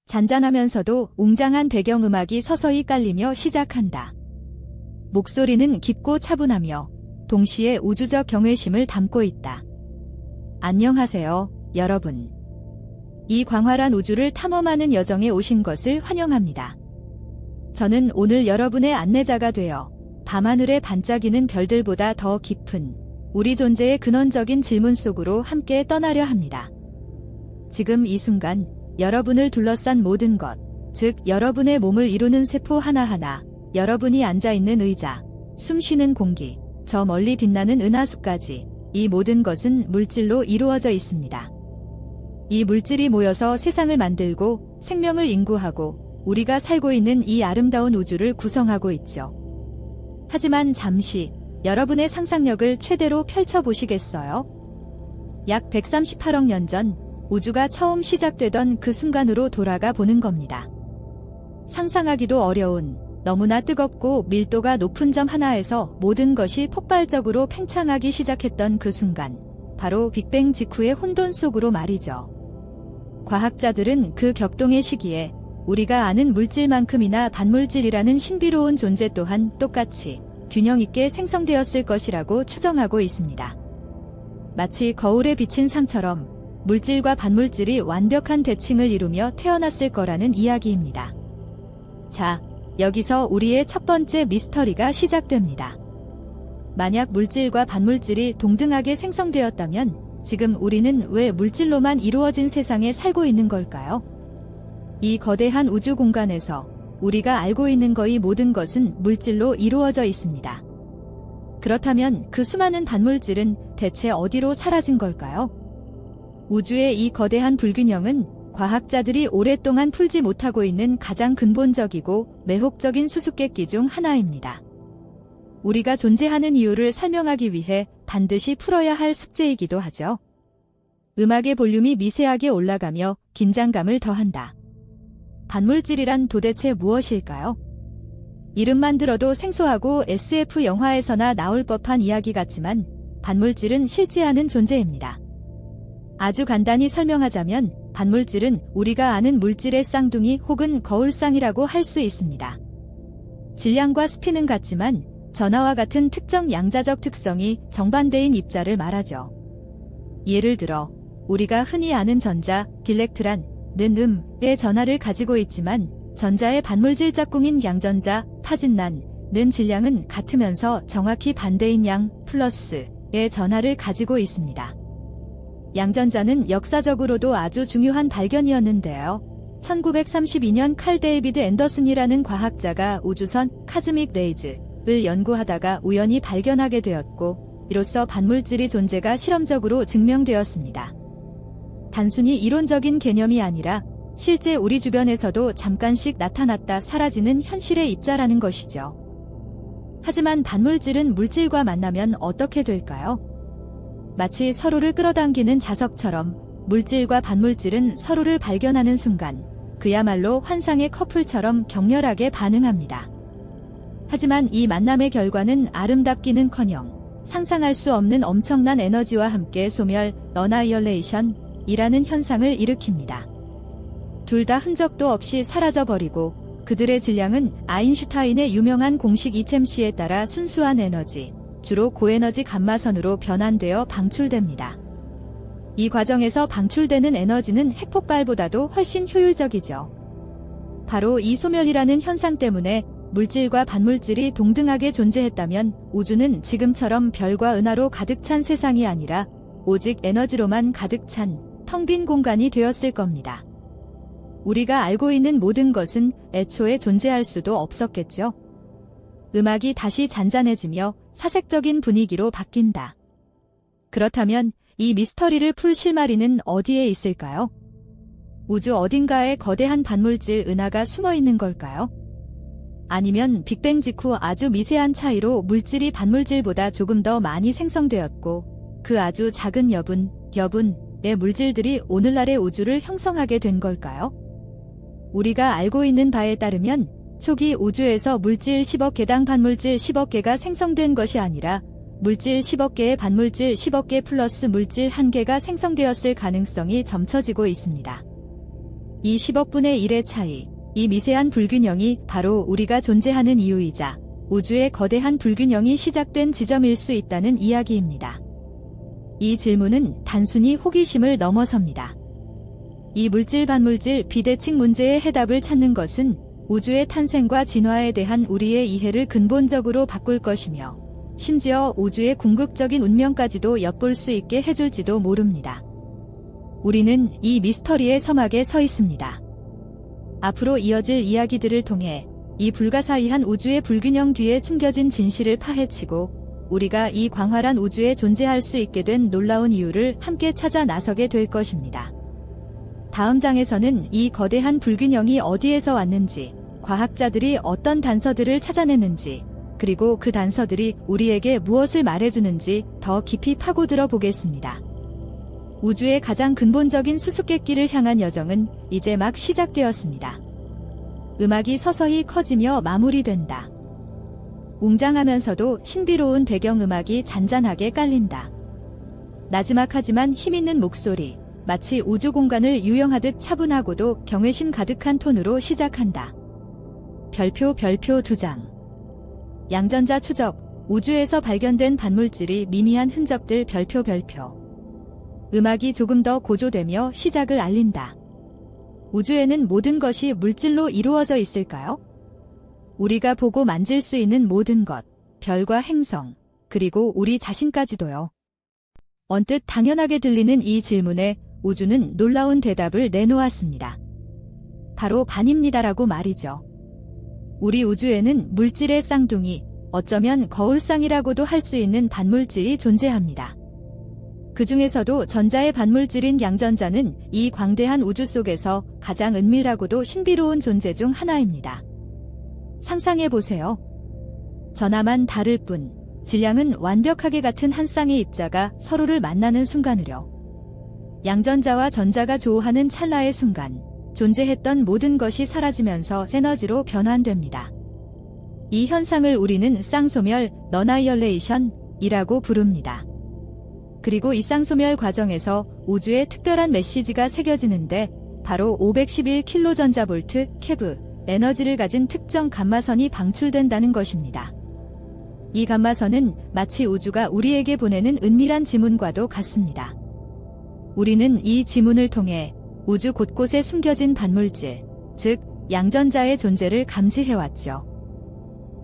잔잔하면서도 웅장한 배경음악이 서서히 깔리며 시작한다. 목소리는 깊고 차분하며 동시에 우주적 경외심을 담고 있다. 안녕하세요, 여러분. 이 광활한 우주를 탐험하는 여정에 오신 것을 환영합니다. 저는 오늘 여러분의 안내자가 되어 밤하늘에 반짝이는 별들보다 더 깊은 우리 존재의 근원적인 질문 속으로 함께 떠나려 합니다. 지금 이 순간 여러분을 둘러싼 모든 것, 즉 여러분의 몸을 이루는 세포 하나하나, 여러분이 앉아있는 의자, 숨쉬는 공기, 저 멀리 빛나는 은하수까지 이 모든 것은 물질로 이루어져 있습니다. 이 물질이 모여서 세상을 만들고 생명을 인구하고 우리가 살고 있는 이 아름다운 우주를 구성하고 있죠. 하지만 잠시 여러분의 상상력을 최대로 펼쳐보시겠어요? 약 138억 년 전 우주가 처음 시작되던 그 순간으로 돌아가 보는 겁니다. 상상하기도 어려운 너무나 뜨겁고 밀도가 높은 점 하나에서 모든 것이 폭발적으로 팽창하기 시작했던 그 순간, 바로 빅뱅 직후의 혼돈 속으로 말이죠. 과학자들은 그 격동의 시기에 우리가 아는 물질만큼이나 반물질이라는 신비로운 존재 또한 똑같이 균형 있게 생성되었을 것이라고 추정하고 있습니다. 마치 거울에 비친 상처럼 물질과 반물질이 완벽한 대칭을 이루며 태어났을 거라는 이야기입니다. 자, 여기서 우리의 첫 번째 미스터리가 시작됩니다. 만약 물질과 반물질이 동등하게 생성되었다면 지금 우리는 왜 물질로만 이루어진 세상에 살고 있는 걸까요? 이 거대한 우주 공간에서 우리가 알고 있는 거의 모든 것은 물질로 이루어져 있습니다. 그렇다면 그 수많은 반물질은 대체 어디로 사라진 걸까요? 우주의 이 거대한 불균형은 과학자들이 오랫동안 풀지 못하고 있는 가장 근본적이고 매혹적인 수수께끼 중 하나입니다. 우리가 존재하는 이유를 설명하기 위해 반드시 풀어야 할 숙제이기도 하죠. 음악의 볼륨이 미세하게 올라가며 긴장감을 더한다. 반물질이란 도대체 무엇일까요? 이름만 들어도 생소하고 SF 영화에서나 나올 법한 이야기 같지만 반물질은 실제하는 존재입니다. 아주 간단히 설명하자면 반물질은 우리가 아는 물질의 쌍둥이 혹은 거울쌍이라고 할 수 있습니다. 질량과 스피는 같지만 전하와 같은 특정 양자적 특성이 정반대인 입자를 말하죠. 예를 들어 우리가 흔히 아는 전자, 딜렉트란 는 의 전하를 가지고 있지만 전자의 반물질 짝꿍인 양전자, 파진난 는 질량은 같으면서 정확히 반대인 양, 플러스의 전하를 가지고 있습니다. 양전자는 역사적으로도 아주 중요한 발견이었는데요. 1932년 칼 데이비드 앤더슨이라는 과학자가 우주선 카즈믹 레이즈를 연구하다가 우연히 발견하게 되었고, 이로써 반물질의 존재가 실험적으로 증명되었습니다. 단순히 이론적인 개념이 아니라 실제 우리 주변에서도 잠깐씩 나타났다 사라지는 현실의 입자라는 것이죠. 하지만 반물질은 물질과 만나면 어떻게 될까요? 마치 서로를 끌어당기는 자석처럼 물질과 반물질은 서로를 발견하는 순간 그야말로 환상의 커플처럼 격렬하게 반응합니다. 하지만 이 만남의 결과는 아름답기는커녕 상상할 수 없는 엄청난 에너지와 함께 소멸, 어나이얼레이션이라는 현상을 일으킵니다. 둘 다 흔적도 없이 사라져버리고 그들의 질량은 아인슈타인의 유명한 공식 이챔시에 따라 순수한 에너지, 주로 고에너지 감마선으로 변환되어 방출됩니다. 이 과정에서 방출되는 에너지는 핵폭발보다도 훨씬 효율적이죠. 바로 이 소멸이라는 현상 때문에 물질과 반물질이 동등하게 존재했다면 우주는 지금처럼 별과 은하로 가득 찬 세상이 아니라 오직 에너지로만 가득 찬 텅 빈 공간이 되었을 겁니다. 우리가 알고 있는 모든 것은 애초에 존재할 수도 없었겠죠. 음악이 다시 잔잔해지며 사색적인 분위기로 바뀐다. 그렇다면 이 미스터리를 풀 실마리는 어디에 있을까요? 우주 어딘가에 거대한 반물질 은하가 숨어 있는 걸까요? 아니면 빅뱅 직후 아주 미세한 차이로 물질이 반물질보다 조금 더 많이 생성되었고 그 아주 작은 여분의 물질들이 오늘날의 우주를 형성하게 된 걸까요? 우리가 알고 있는 바에 따르면 초기 우주에서 물질 10억 개당 반물질 10억 개가 생성된 것이 아니라 물질 10억 개의 반물질 10억 개 플러스 물질 1개가 생성되었을 가능성이 점쳐지고 있습니다. 이 10억 분의 1의 차이, 이 미세한 불균형이 바로 우리가 존재하는 이유이자 우주의 거대한 불균형이 시작된 지점일 수 있다는 이야기입니다. 이 질문은 단순히 호기심을 넘어섭니다. 이 물질-반물질 비대칭 문제의 해답을 찾는 것은 우주의 탄생과 진화에 대한 우리의 이해를 근본적으로 바꿀 것이며 심지어 우주의 궁극적인 운명까지도 엿볼 수 있게 해줄지도 모릅니다. 우리는 이 미스터리의 서막에 서 있습니다. 앞으로 이어질 이야기들을 통해 이 불가사의한 우주의 불균형 뒤에 숨겨진 진실을 파헤치고 우리가 이 광활한 우주에 존재할 수 있게 된 놀라운 이유를 함께 찾아 나서게 될 것입니다. 다음 장에서는 이 거대한 불균형이 어디에서 왔는지, 과학자들이 어떤 단서들을 찾아내는지, 그리고 그 단서들이 우리에게 무엇을 말해주는지 더 깊이 파고들어 보겠습니다. 우주의 가장 근본적인 수수께끼를 향한 여정은 이제 막 시작되었습니다. 음악이 서서히 커지며 마무리된다. 웅장하면서도 신비로운 배경음악이 잔잔하게 깔린다. 나지막하지만 힘있는 목소리, 마치 우주 공간을 유영하듯 차분하고도 경외심 가득한 톤으로 시작한다. 별표 2장. 양전자 추적, 우주에서 발견된 반물질이 미미한 흔적들 별표. 음악이 조금 더 고조되며 시작을 알린다. 우주에는 모든 것이 물질로 이루어져 있을까요? 우리가 보고 만질 수 있는 모든 것, 별과 행성, 그리고 우리 자신까지도요. 언뜻 당연하게 들리는 이 질문에 우주는 놀라운 대답을 내놓았습니다. 바로 반입니다라고 말이죠. 우리 우주에는 물질의 쌍둥이, 어쩌면 거울상이라고도 할 수 있는 반물질이 존재합니다. 그 중에서도 전자의 반물질인 양전자는 이 광대한 우주 속에서 가장 은밀하고도 신비로운 존재 중 하나입니다. 상상해보세요. 전하만 다를 뿐, 질량은 완벽하게 같은 한 쌍의 입자가 서로를 만나는 순간으려. 양전자와 전자가 조우하는 찰나의 순간, 존재했던 모든 것이 사라지면서 에너지로 변환됩니다. 이 현상을 우리는 쌍소멸, 너나이얼레이션이라고 부릅니다. 그리고 이 쌍소멸 과정에서 우주에 특별한 메시지가 새겨지는데 바로 511kJ 케브 에너지를 가진 특정 감마선이 방출된다는 것입니다. 이 감마선은 마치 우주가 우리에게 보내는 은밀한 지문과도 같습니다. 우리는 이 지문을 통해 우주 곳곳에 숨겨진 반물질, 즉 양전자의 존재를 감지해왔죠.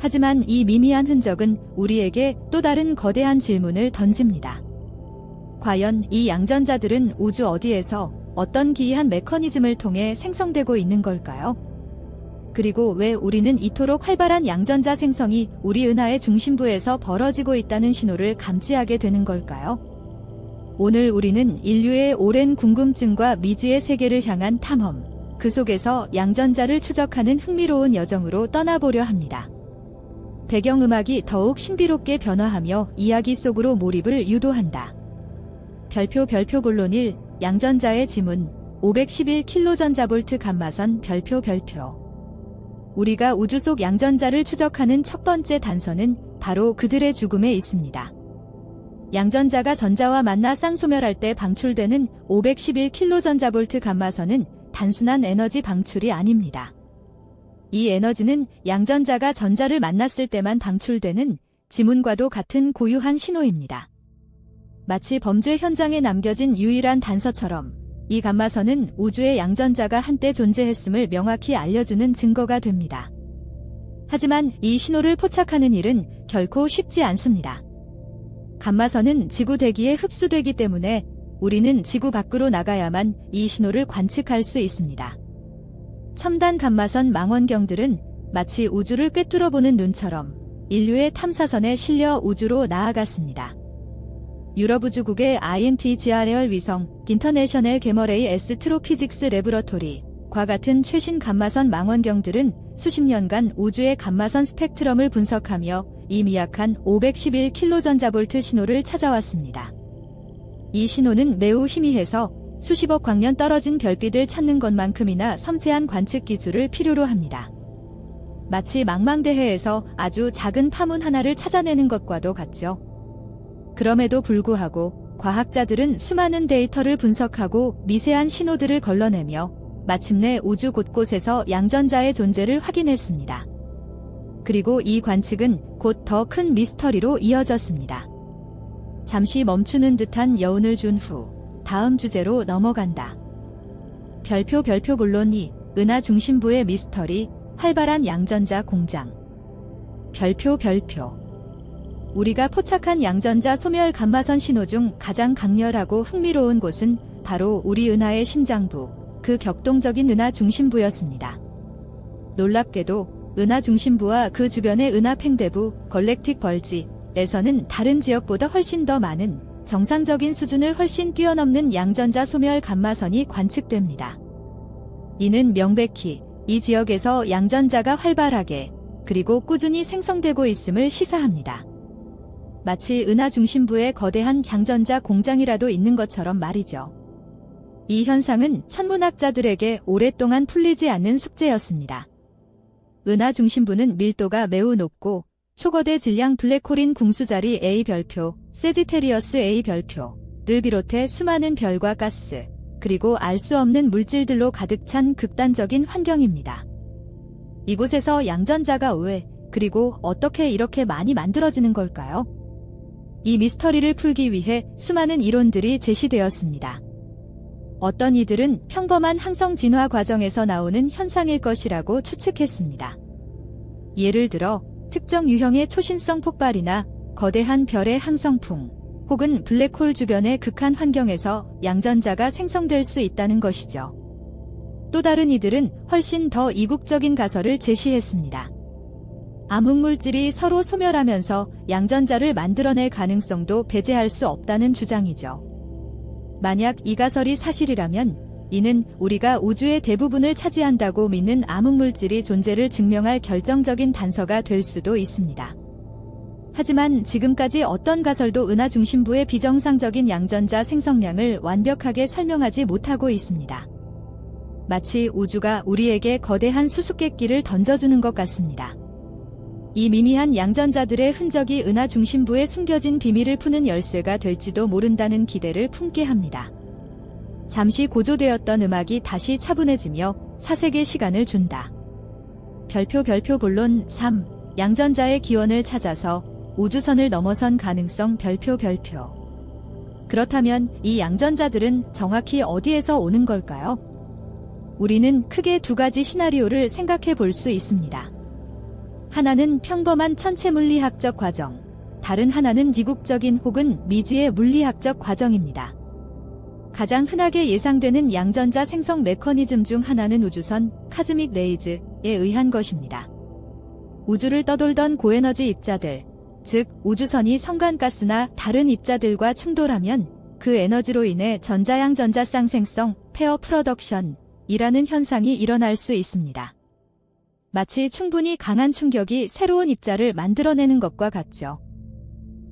하지만 이 미미한 흔적은 우리에게 또 다른 거대한 질문을 던집니다. 과연 이 양전자들은 우주 어디에서 어떤 기이한 메커니즘을 통해 생성되고 있는 걸까요? 그리고 왜 우리는 이토록 활발한 양전자 생성이 우리 은하의 중심부에서 벌어지고 있다는 신호를 감지하게 되는 걸까요? 오늘 우리는 인류의 오랜 궁금증과 미지의 세계를 향한 탐험, 그 속에서 양전자를 추적하는 흥미로운 여정으로 떠나보려 합니다. 배경음악이 더욱 신비롭게 변화하며 이야기 속으로 몰입을 유도한다. 별표 본론 1, 양전자의 지문, 511kJ 감마선 별표. 우리가 우주 속 양전자를 추적하는 첫 번째 단서는 바로 그들의 죽음에 있습니다. 양전자가 전자와 만나 쌍소멸할 때 방출되는 511kJ 감마선은 단순한 에너지 방출이 아닙니다. 이 에너지는 양전자가 전자를 만났을 때만 방출되는 지문과도 같은 고유한 신호입니다. 마치 범죄 현장에 남겨진 유일한 단서처럼 이 감마선은 우주의 양전자가 한때 존재했음을 명확히 알려주는 증거가 됩니다. 하지만 이 신호를 포착하는 일은 결코 쉽지 않습니다. 감마선은 지구 대기에 흡수되기 때문에 우리는 지구 밖으로 나가야만 이 신호를 관측할 수 있습니다. 첨단 감마선 망원경들은 마치 우주를 꿰뚫어보는 눈처럼 인류의 탐사선에 실려 우주로 나아갔습니다. 유럽 우주국의 INTGRER 위성, 인터내셔널 게머레이 애스트로피직스 레보러토리과 같은 최신 감마선 망원경들은 수십 년간 우주의 감마선 스펙트럼을 분석하며 이 미약한 511kJ 신호를 찾아왔습니다. 이 신호는 매우 희미해서 수십억 광년 떨어진 별빛을 찾는 것만큼이나 섬세한 관측 기술을 필요로 합니다. 마치 망망대해에서 아주 작은 파문 하나를 찾아내는 것과도 같죠. 그럼에도 불구하고 과학자들은 수많은 데이터를 분석하고 미세한 신호들을 걸러내며 마침내 우주 곳곳에서 양전자의 존재를 확인했습니다. 그리고 이 관측은 곧 더 큰 미스터리로 이어졌습니다. 잠시 멈추는 듯한 여운을 준 후 다음 주제로 넘어간다. 별표 본론 2. 은하 중심부의 미스터리, 활발한 양전자 공장. 별표 우리가 포착한 양전자 소멸 감마선 신호 중 가장 강렬하고 흥미로운 곳은 바로 우리 은하의 심장부, 그 격동적인 은하 중심부였습니다. 놀랍게도 은하 중심부와 그 주변의 은하 팽대부, 걸렉틱 벌지에서는 다른 지역보다 훨씬 더 많은, 정상적인 수준을 훨씬 뛰어넘는 양전자 소멸 감마선이 관측됩니다. 이는 명백히 이 지역에서 양전자가 활발하게 그리고 꾸준히 생성되고 있음을 시사합니다. 마치 은하 중심부에 거대한 양전자 공장이라도 있는 것처럼 말이죠. 이 현상은 천문학자들에게 오랫동안 풀리지 않는 숙제였습니다. 은하 중심부는 밀도가 매우 높고 초거대 질량 블랙홀인 궁수자리 A 별표, 세지테리어스 A 별표를 비롯해 수많은 별과 가스, 그리고 알 수 없는 물질들로 가득 찬 극단적인 환경입니다. 이곳에서 양전자가 왜, 그리고 어떻게 이렇게 많이 만들어지는 걸까요? 이 미스터리를 풀기 위해 수많은 이론들이 제시되었습니다. 어떤 이들은 평범한 항성 진화 과정에서 나오는 현상일 것이라고 추측했습니다. 예를 들어 특정 유형의 초신성 폭발이나 거대한 별의 항성풍, 혹은 블랙홀 주변의 극한 환경에서 양전자가 생성될 수 있다는 것이죠. 또 다른 이들은 훨씬 더 이국적인 가설을 제시했습니다. 암흑물질이 서로 소멸하면서 양전자를 만들어낼 가능성도 배제할 수 없다는 주장이죠. 만약 이 가설이 사실이라면 이는 우리가 우주의 대부분을 차지한다고 믿는 암흑물질이 존재를 증명할 결정적인 단서가 될 수도 있습니다. 하지만 지금까지 어떤 가설도 은하 중심부의 비정상적인 양전자 생성량을 완벽하게 설명하지 못하고 있습니다. 마치 우주가 우리에게 거대한 수수께끼를 던져주는 것 같습니다. 이 미미한 양전자들의 흔적이 은하 중심부에 숨겨진 비밀을 푸는 열쇠가 될지도 모른다는 기대를 품게 합니다. 잠시 고조되었던 음악이 다시 차분해지며 사색의 시간을 준다. 별표 본론 3. 양전자의 기원을 찾아서 우주선을 넘어선 가능성 별표. 그렇다면 이 양전자들은 정확히 어디에서 오는 걸까요? 우리는 크게 두 가지 시나리오를 생각해 볼 수 있습니다. 하나는 평범한 천체 물리학적 과정, 다른 하나는 이국적인 혹은 미지의 물리학적 과정입니다. 가장 흔하게 예상되는 양전자 생성 메커니즘 중 하나는 우주선, 카즈믹 레이즈에 의한 것입니다. 우주를 떠돌던 고에너지 입자들, 즉 우주선이 성간가스나 다른 입자들과 충돌하면 그 에너지로 인해 전자양전자 쌍생성, 페어 프로덕션이라는 현상이 일어날 수 있습니다. 마치 충분히 강한 충격이 새로운 입자를 만들어내는 것과 같죠.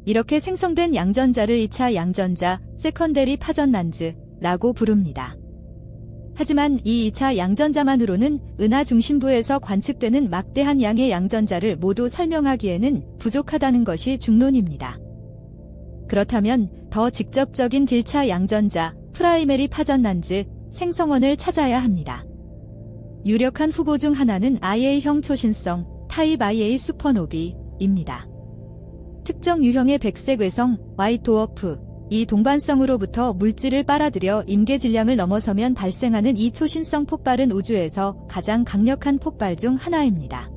이렇게 생성된 양전자를 2차 양전자, 세컨데리 파전난즈라고 부릅니다. 하지만 이 2차 양전자만으로는 은하 중심부에서 관측되는 막대한 양의 양전자를 모두 설명하기에는 부족하다는 것이 중론입니다. 그렇다면 더 직접적인 딜차 양전자, 프라이메리 파전난즈, 생성원을 찾아야 합니다. 유력한 후보 중 하나는 IA-형 초신성, 타입 IA 슈퍼노비입니다. 특정 유형의 백색 외성, 와이트드워프, 이 동반성으로부터 물질을 빨아들여 임계 질량을 넘어서면 발생하는 이 초신성 폭발은 우주에서 가장 강력한 폭발 중 하나입니다.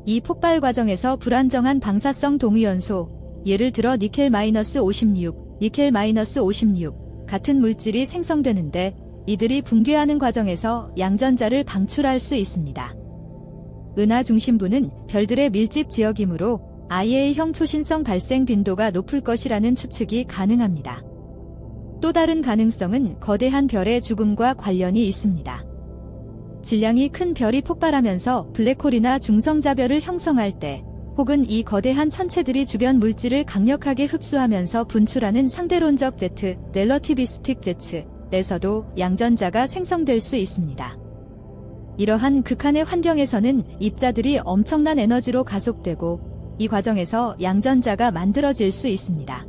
이 폭발 과정에서 불안정한 방사성 동위원소, 예를 들어 니켈-56, 니켈-56 같은 물질이 생성되는데 이들이 붕괴하는 과정에서 양전자를 방출할 수 있습니다. 은하 중심부는 별들의 밀집 지역이므로 IA-형 초신성 발생 빈도가 높을 것이라는 추측이 가능합니다. 또 다른 가능성은 거대한 별의 죽음과 관련이 있습니다. 질량이 큰 별이 폭발하면서 블랙홀이나 중성자별을 형성할 때, 혹은 이 거대한 천체들이 주변 물질을 강력하게 흡수하면서 분출하는 상대론적 제트, 렐러티비스틱 제츠에서도 양전자가 생성될 수 있습니다. 이러한 극한의 환경에서는 입자들이 엄청난 에너지로 가속되고 이 과정에서 양전자가 만들어질 수 있습니다.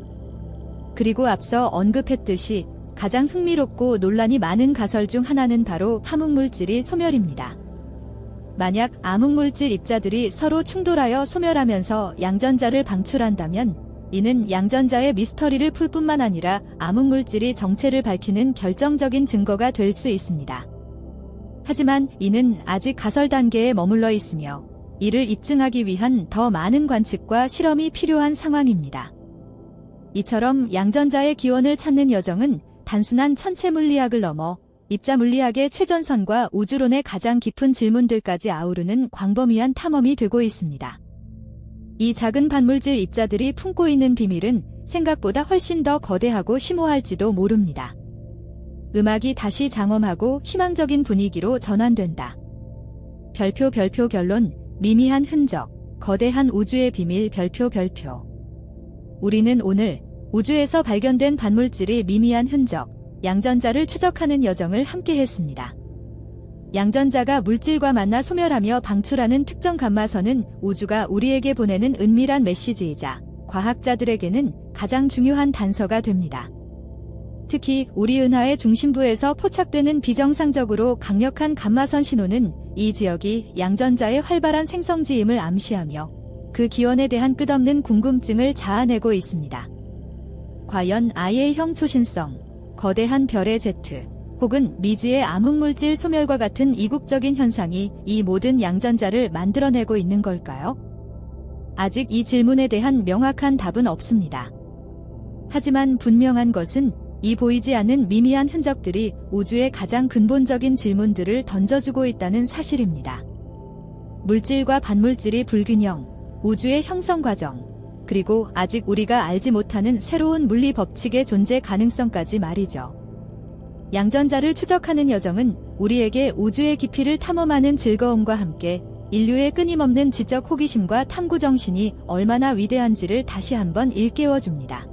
그리고 앞서 언급했듯이 가장 흥미롭고 논란이 많은 가설 중 하나는 바로 암흑물질이 소멸입니다. 만약 암흑물질 입자들이 서로 충돌하여 소멸하면서 양전자를 방출한다면 이는 양전자의 미스터리를 풀 뿐만 아니라 암흑물질이 정체를 밝히는 결정적인 증거가 될 수 있습니다. 하지만 이는 아직 가설 단계에 머물러 있으며 이를 입증하기 위한 더 많은 관측과 실험이 필요한 상황입니다. 이처럼 양전자의 기원을 찾는 여정은 단순한 천체 물리학을 넘어 입자 물리학의 최전선과 우주론의 가장 깊은 질문들까지 아우르는 광범위한 탐험이 되고 있습니다. 이 작은 반물질 입자들이 품고 있는 비밀은 생각보다 훨씬 더 거대하고 심오할지도 모릅니다. 음악이 다시 장엄하고 희망적인 분위기로 전환된다. 별표 결론, 미미한 흔적, 거대한 우주의 비밀 별표. 우리는 오늘 우주에서 발견된 반물질의 미미한 흔적, 양전자를 추적하는 여정을 함께 했습니다. 양전자가 물질과 만나 소멸하며 방출하는 특정 감마선은 우주가 우리에게 보내는 은밀한 메시지이자 과학자들에게는 가장 중요한 단서가 됩니다. 특히 우리 은하의 중심부에서 포착되는 비정상적으로 강력한 감마선 신호는 이 지역이 양전자의 활발한 생성지임을 암시하며 그 기원에 대한 끝없는 궁금증을 자아내고 있습니다. 과연 I의 초신성, 거대한 별의 Z, 혹은 미지의 암흑물질 소멸과 같은 이국적인 현상이 이 모든 양전자를 만들어내고 있는 걸까요? 아직 이 질문에 대한 명확한 답은 없습니다. 하지만 분명한 것은 이 보이지 않는 미미한 흔적들이 우주의 가장 근본적인 질문들을 던져주고 있다는 사실입니다. 물질과 반물질의 불균형, 우주의 형성 과정, 그리고 아직 우리가 알지 못하는 새로운 물리 법칙의 존재 가능성까지 말이죠. 양전자를 추적하는 여정은 우리에게 우주의 깊이를 탐험하는 즐거움과 함께 인류의 끊임없는 지적 호기심과 탐구 정신이 얼마나 위대한지를 다시 한번 일깨워줍니다.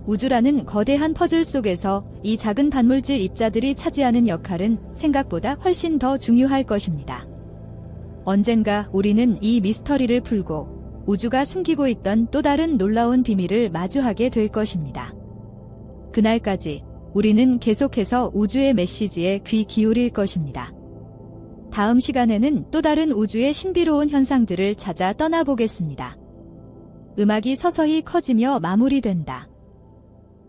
우주라는 거대한 퍼즐 속에서 이 작은 반물질 입자들이 차지하는 역할은 생각보다 훨씬 더 중요할 것입니다. 언젠가 우리는 이 미스터리를 풀고 우주가 숨기고 있던 또 다른 놀라운 비밀을 마주하게 될 것입니다. 그날까지 우리는 계속해서 우주의 메시지에 귀 기울일 것입니다. 다음 시간에는 또 다른 우주의 신비로운 현상들을 찾아 떠나보겠습니다. 음악이 서서히 커지며 마무리된다.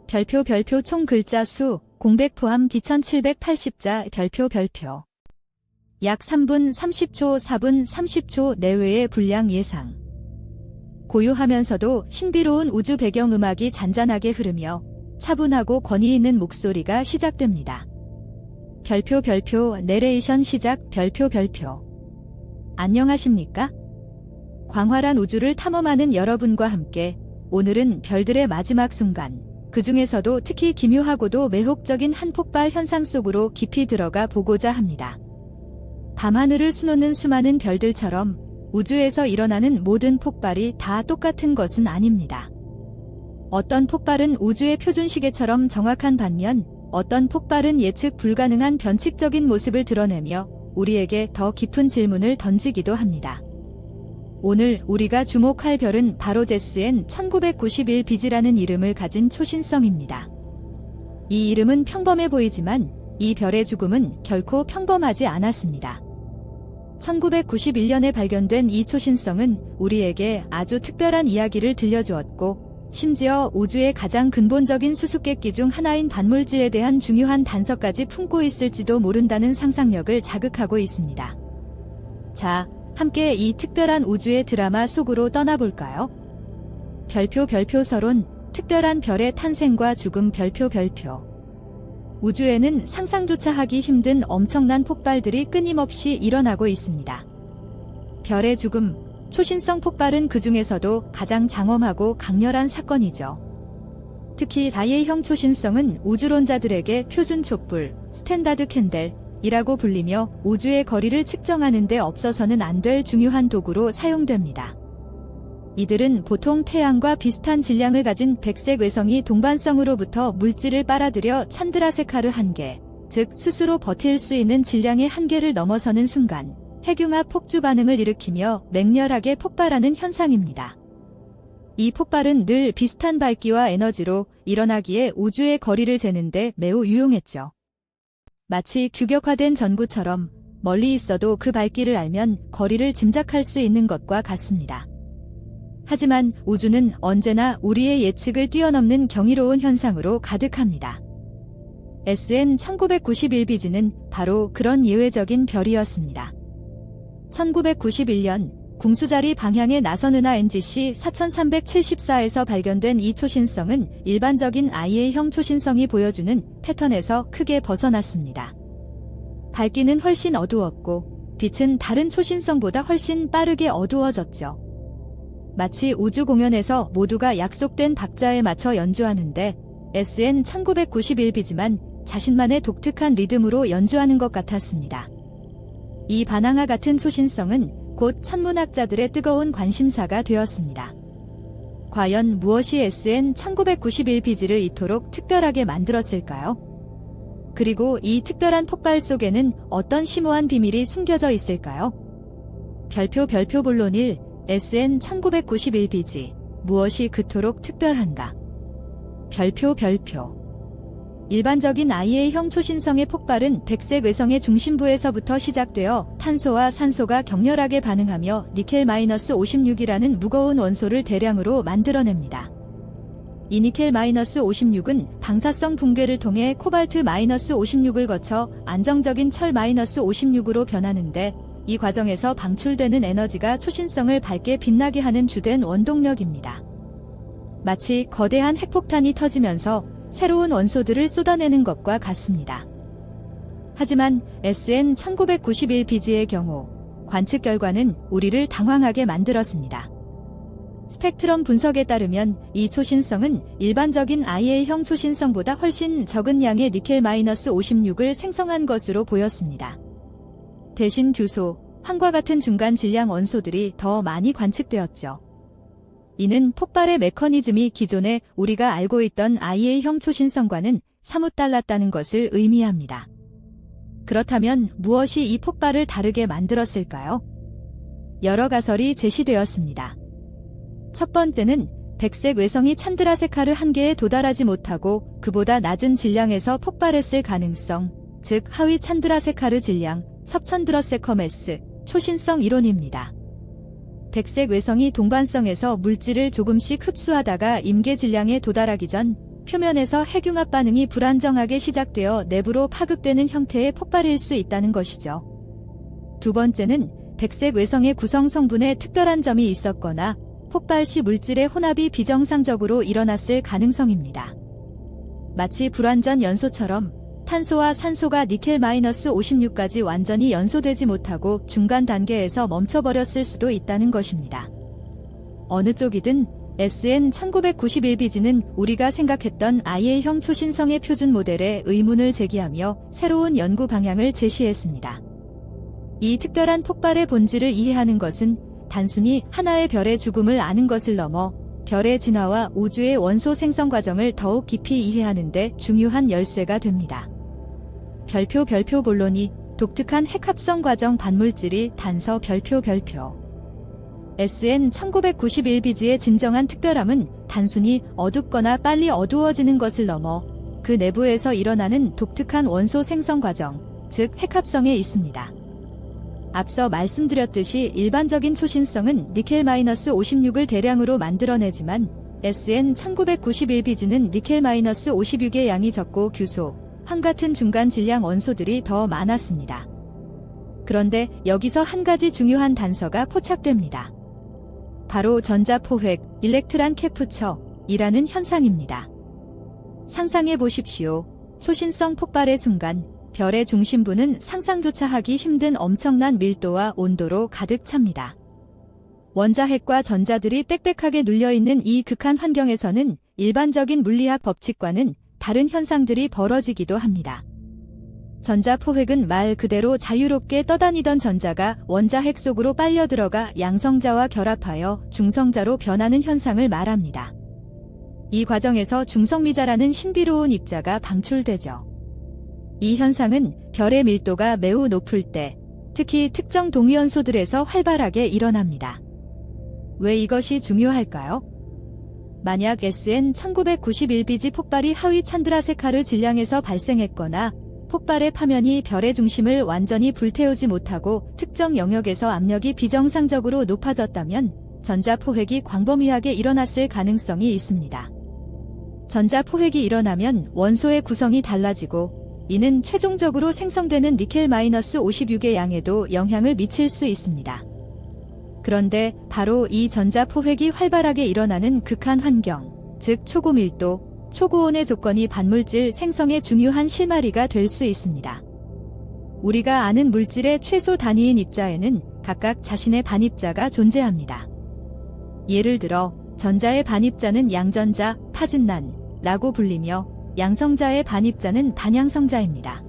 별표 총 글자 수, 공백 포함 2780자 별표. 약 3분 30초 4분 30초 내외의 분량 예상. 고요하면서도 신비로운 우주 배경 음악이 잔잔하게 흐르며 차분하고 권위 있는 목소리가 시작됩니다. 별표 내레이션 시작 별표. 안녕하십니까? 광활한 우주를 탐험하는 여러분과 함께 오늘은 별들의 마지막 순간, 그 중에서도 특히 기묘하고도 매혹적인 한 폭발 현상 속으로 깊이 들어가 보고자 합니다. 밤하늘을 수놓는 수많은 별들처럼 우주에서 일어나는 모든 폭발이 다 똑같은 것은 아닙니다. 어떤 폭발은 우주의 표준시계처럼 정확한 반면 어떤 폭발은 예측 불가능한 변칙적인 모습을 드러내며 우리에게 더 깊은 질문을 던지기도 합니다. 오늘 우리가 주목할 별은 바로 제스엔 1991bg라는 이름을 가진 초신성입니다. 이 이름은 평범해 보이지만 이 별의 죽음은 결코 평범하지 않았습니다. 1991년에 발견된 이 초신성은 우리에게 아주 특별한 이야기를 들려주었고 심지어 우주의 가장 근본적인 수수께끼 중 하나인 반물질에 대한 중요한 단서까지 품고 있을지도 모른다는 상상력을 자극하고 있습니다. 자, 함께 이 특별한 우주의 드라마 속으로 떠나볼까요? 별표 서론, 특별한 별의 탄생과 죽음 별표. 우주에는 상상조차 하기 힘든 엄청난 폭발들이 끊임없이 일어나고 있습니다. 별의 죽음, 초신성 폭발은 그 중에서도 가장 장엄하고 강렬한 사건이죠. 특히 다이에형 초신성은 우주론자들에게 표준 촛불, 스탠다드 캔델이라고 불리며 우주의 거리를 측정하는 데 없어서는 안 될 중요한 도구로 사용됩니다. 이들은 보통 태양과 비슷한 질량을 가진 백색 외성이 동반성으로부터 물질을 빨아들여 찬드라세카르 한계, 즉 스스로 버틸 수 있는 질량의 한계를 넘어서는 순간 핵융합 폭주 반응을 일으키며 맹렬하게 폭발하는 현상입니다. 이 폭발은 늘 비슷한 밝기와 에너지로 일어나기에 우주의 거리를 재는데 매우 유용했죠. 마치 규격화된 전구처럼 멀리 있어도 그 밝기를 알면 거리를 짐작할 수 있는 것과 같습니다. 하지만 우주는 언제나 우리의 예측을 뛰어넘는 경이로운 현상으로 가득합니다. SN1991bg는 바로 그런 예외적인 별이었습니다. 1991년 궁수자리 방향에 나선 은하 NGC 4374에서 발견된 이 초신성은 일반적인 IA형 초신성이 보여주는 패턴에서 크게 벗어났습니다. 밝기는 훨씬 어두웠고 빛은 다른 초신성보다 훨씬 빠르게 어두워졌죠. 마치 우주 공연에서 모두가 약속된 박자에 맞춰 연주하는데 SN1991bg만 자신만의 독특한 리듬으로 연주하는 것 같았습니다. 이 바나나 같은 초신성은 곧 천문학자들의 뜨거운 관심사가 되었습니다. 과연 무엇이 SN1991bg를 이토록 특별하게 만들었을까요? 그리고 이 특별한 폭발 속에는 어떤 심오한 비밀이 숨겨져 있을까요? 별표 본론 1. SN1991bg. 무엇이 그토록 특별한가? 별표. 일반적인 IA형 초신성의 폭발은 백색 외성의 중심부에서부터 시작되어 탄소와 산소가 격렬하게 반응하며 니켈-56이라는 무거운 원소를 대량으로 만들어냅니다. 이 니켈-56은 방사성 붕괴를 통해 코발트-56을 거쳐 안정적인 철-56으로 변하는데 이 과정에서 방출되는 에너지가 초신성을 밝게 빛나게 하는 주된 원동력입니다. 마치 거대한 핵폭탄이 터지면서 새로운 원소들을 쏟아내는 것과 같습니다. 하지만 SN1991bg의 경우 관측 결과는 우리를 당황하게 만들었습니다. 스펙트럼 분석에 따르면 이 초신성은 일반적인 IA형 초신성보다 훨씬 적은 양의 니켈-56을 생성한 것으로 보였습니다. 대신 규소, 황과 같은 중간 질량 원소들이 더 많이 관측되었죠. 이는 폭발의 메커니즘이 기존에 우리가 알고 있던 IA형 초신성과는 사뭇 달랐다는 것을 의미합니다. 그렇다면 무엇이 이 폭발을 다르게 만들었을까요? 여러 가설이 제시되었습니다. 첫 번째는 백색 외성이 찬드라세카르 한계에 도달하지 못하고 그보다 낮은 질량에서 폭발했을 가능성, 즉 하위 찬드라세카르 질량, 섭천드러세커메스, 초신성 이론입니다. 백색 외성이 동반성에서 물질을 조금씩 흡수하다가 임계 질량에 도달하기 전 표면에서 핵융합 반응이 불안정하게 시작되어 내부로 파급되는 형태의 폭발일 수 있다는 것이죠. 두 번째는 백색 외성의 구성 성분에 특별한 점이 있었거나 폭발 시 물질의 혼합이 비정상적으로 일어났을 가능성입니다. 마치 불완전 연소처럼 탄소와 산소가 니켈-56까지 완전히 연소되지 못하고 중간 단계에서 멈춰버렸을 수도 있다는 것입니다. 어느 쪽이든 SN1991bg는 우리가 생각했던 IA형 초신성의 표준 모델에 의문을 제기하며 새로운 연구 방향을 제시했습니다. 이 특별한 폭발의 본질을 이해하는 것은 단순히 하나의 별의 죽음을 아는 것을 넘어 별의 진화와 우주의 원소 생성 과정을 더욱 깊이 이해하는 데 중요한 열쇠가 됩니다. 별표 본론이 독특한 핵합성 과정 반물질이 단서 별표 SN1991bg의 진정한 특별함은 단순히 어둡거나 빨리 어두워지는 것을 넘어 그 내부에서 일어나는 독특한 원소 생성 과정, 즉 핵합성에 있습니다. 앞서 말씀드렸듯이 일반적인 초신성은 니켈-56을 대량으로 만들어내지만 SN1991bg는 니켈-56의 양이 적고 규소, 황 같은 중간 질량 원소들이 더 많았습니다. 그런데 여기서 한 가지 중요한 단서가 포착됩니다. 바로 전자포획, 일렉트란 캡처이라는 현상입니다. 상상해 보십시오. 초신성 폭발의 순간 별의 중심부는 상상조차 하기 힘든 엄청난 밀도와 온도로 가득 찹니다. 원자핵과 전자들이 빽빽하게 눌려있는 이 극한 환경에서는 일반적인 물리학 법칙과는 다른 현상들이 벌어지기도 합니다. 전자포획은 말 그대로 자유롭게 떠다니던 전자가 원자핵 속으로 빨려 들어가 양성자와 결합하여 중성자로 변하는 현상을 말합니다. 이 과정에서 중성미자라는 신비로운 입자가 방출되죠. 이 현상은 별의 밀도가 매우 높을 때, 특히 특정 동위원소들에서 활발하게 일어납니다. 왜 이것이 중요할까요? 만약 SN 1991bg 폭발이 하위 찬드라세카르 질량에서 발생했거나 폭발의 파면이 별의 중심을 완전히 불태우지 못하고 특정 영역에서 압력이 비정상적으로 높아졌다면 전자포획이 광범위하게 일어났을 가능성이 있습니다. 전자포획이 일어나면 원소의 구성이 달라지고 이는 최종적으로 생성되는 니켈-56의 양에도 영향을 미칠 수 있습니다. 그런데 바로 이 전자포획이 활발하게 일어나는 극한 환경, 즉 초고밀도, 초고온의 조건이 반물질 생성의 중요한 실마리가 될 수 있습니다. 우리가 아는 물질의 최소 단위인 입자에는 각각 자신의 반입자가 존재합니다. 예를 들어 전자의 반입자는 양전자, 파진난라고 불리며 양성자의 반입자는 반양성자입니다.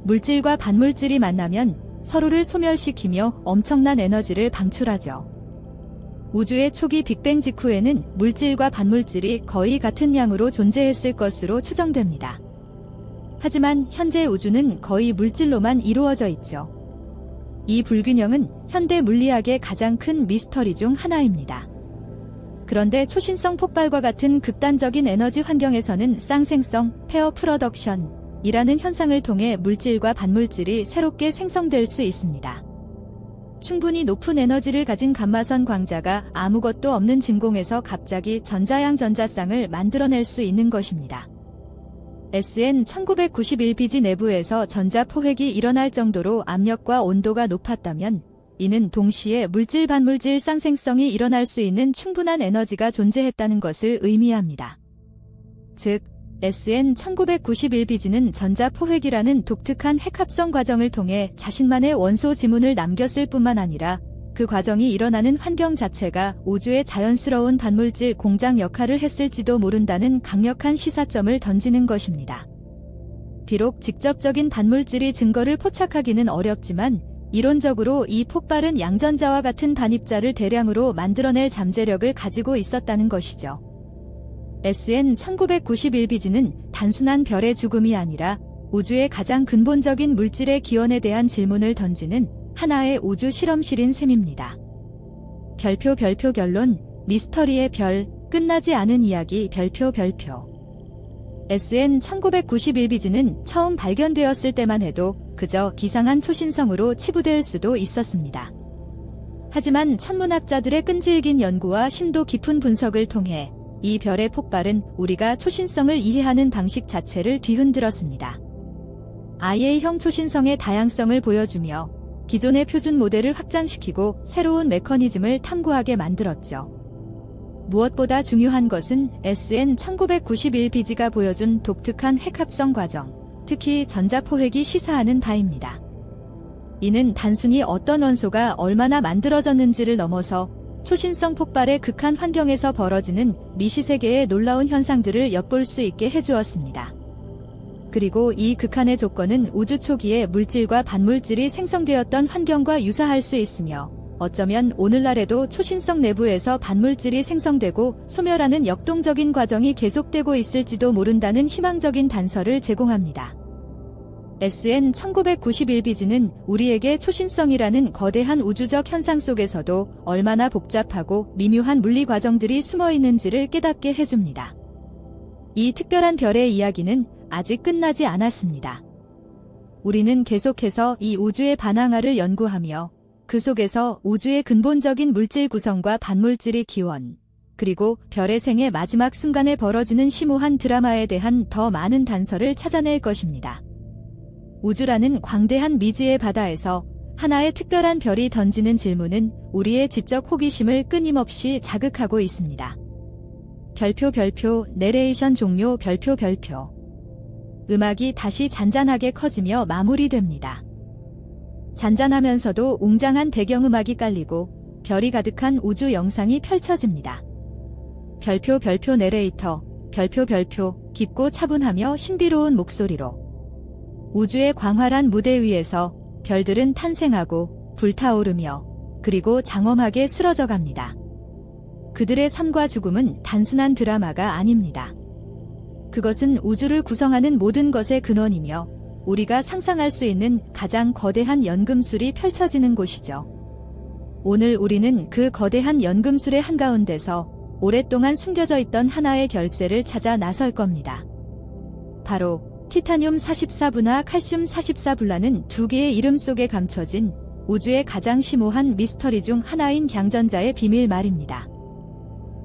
물질과 반물질이 만나면 서로를 소멸시키며 엄청난 에너지를 방출하죠. 우주의 초기 빅뱅 직후에는 물질과 반물질이 거의 같은 양으로 존재했을 것으로 추정됩니다. 하지만 현재 우주는 거의 물질로만 이루어져 있죠. 이 불균형은 현대 물리학의 가장 큰 미스터리 중 하나입니다. 그런데 초신성 폭발과 같은 극단적인 에너지 환경에서는 쌍생성, 페어 프로덕션 이라는 현상을 통해 물질과 반물질이 새롭게 생성될 수 있습니다. 충분히 높은 에너지를 가진 감마선 광자가 아무것도 없는 진공에서 갑자기 전자양 전자쌍을 만들어낼 수 있는 것입니다. SN 1991bg 내부에서 전자포획이 일어날 정도로 압력과 온도가 높았다면 이는 동시에 물질 반물질 쌍생성이 일어날 수 있는 충분한 에너지가 존재했다는 것을 의미합니다. 즉 SN 1991bg는 전자포획이라는 독특한 핵합성 과정을 통해 자신만의 원소 지문을 남겼을 뿐만 아니라 그 과정이 일어나는 환경 자체가 우주의 자연스러운 반물질 공장 역할을 했을지도 모른다는 강력한 시사점을 던지는 것입니다. 비록 직접적인 반물질이 증거를 포착하기는 어렵지만 이론적으로 이 폭발은 양전자와 같은 반입자를 대량으로 만들어낼 잠재력을 가지고 있었다는 것이죠. SN 1991bg는 단순한 별의 죽음이 아니라 우주의 가장 근본적인 물질의 기원에 대한 질문을 던지는 하나의 우주 실험실인 셈입니다. 별표 결론, 미스터리의 별, 끝나지 않은 이야기 별표. SN 1991bg는 처음 발견되었을 때만 해도 그저 기상한 초신성으로 치부될 수도 있었습니다. 하지만 천문학자들의 끈질긴 연구와 심도 깊은 분석을 통해 이 별의 폭발은 우리가 초신성을 이해하는 방식 자체를 뒤흔들었습니다. IA형 초신성의 다양성을 보여주며 기존의 표준 모델을 확장시키고 새로운 메커니즘을 탐구하게 만들었죠. 무엇보다 중요한 것은 SN 1991bg가 보여준 독특한 핵합성 과정, 특히 전자포획이 시사하는 바입니다. 이는 단순히 어떤 원소가 얼마나 만들어졌는지를 넘어서 초신성 폭발의 극한 환경에서 벌어지는 미시세계의 놀라운 현상들을 엿볼 수 있게 해주었습니다. 그리고 이 극한의 조건은 우주 초기에 물질과 반물질이 생성되었던 환경과 유사할 수 있으며 어쩌면 오늘날에도 초신성 내부에서 반물질이 생성되고 소멸하는 역동적인 과정이 계속되고 있을지도 모른다는 희망적인 단서를 제공합니다. SN 1991bg는 우리에게 초신성이라는 거대한 우주적 현상 속에서도 얼마나 복잡하고 미묘한 물리 과정들이 숨어 있는지를 깨닫게 해줍니다. 이 특별한 별의 이야기는 아직 끝나지 않았습니다. 우리는 계속해서 이 우주의 반항아를 연구하며 그 속에서 우주의 근본적인 물질 구성과 반물질의 기원, 그리고 별의 생의 마지막 순간에 벌어지는 심오한 드라마에 대한 더 많은 단서를 찾아낼 것입니다. 우주라는 광대한 미지의 바다에서 하나의 특별한 별이 던지는 질문은 우리의 지적 호기심을 끊임없이 자극하고 있습니다. 별표, 내레이션 종료 별표. 음악이 다시 잔잔하게 커지며 마무리됩니다. 잔잔하면서도 웅장한 배경음악이 깔리고 별이 가득한 우주 영상이 펼쳐집니다. 별표 내레이터, 별표, 깊고 차분하며 신비로운 목소리로 우주의 광활한 무대 위에서 별들은 탄생하고 불타오르며 그리고 장엄하게 쓰러져 갑니다. 그들의 삶과 죽음은 단순한 드라마가 아닙니다. 그것은 우주를 구성하는 모든 것의 근원이며 우리가 상상할 수 있는 가장 거대한 연금술이 펼쳐지는 곳이죠. 오늘 우리는 그 거대한 연금술의 한가운데서 오랫동안 숨겨져 있던 하나의 결쇠를 찾아 나설 겁니다. 바로 티타늄 44부나 칼슘 44불라는 두 개의 이름 속에 감춰진 우주의 가장 심오한 미스터리 중 하나인 양전자의 비밀 말입니다.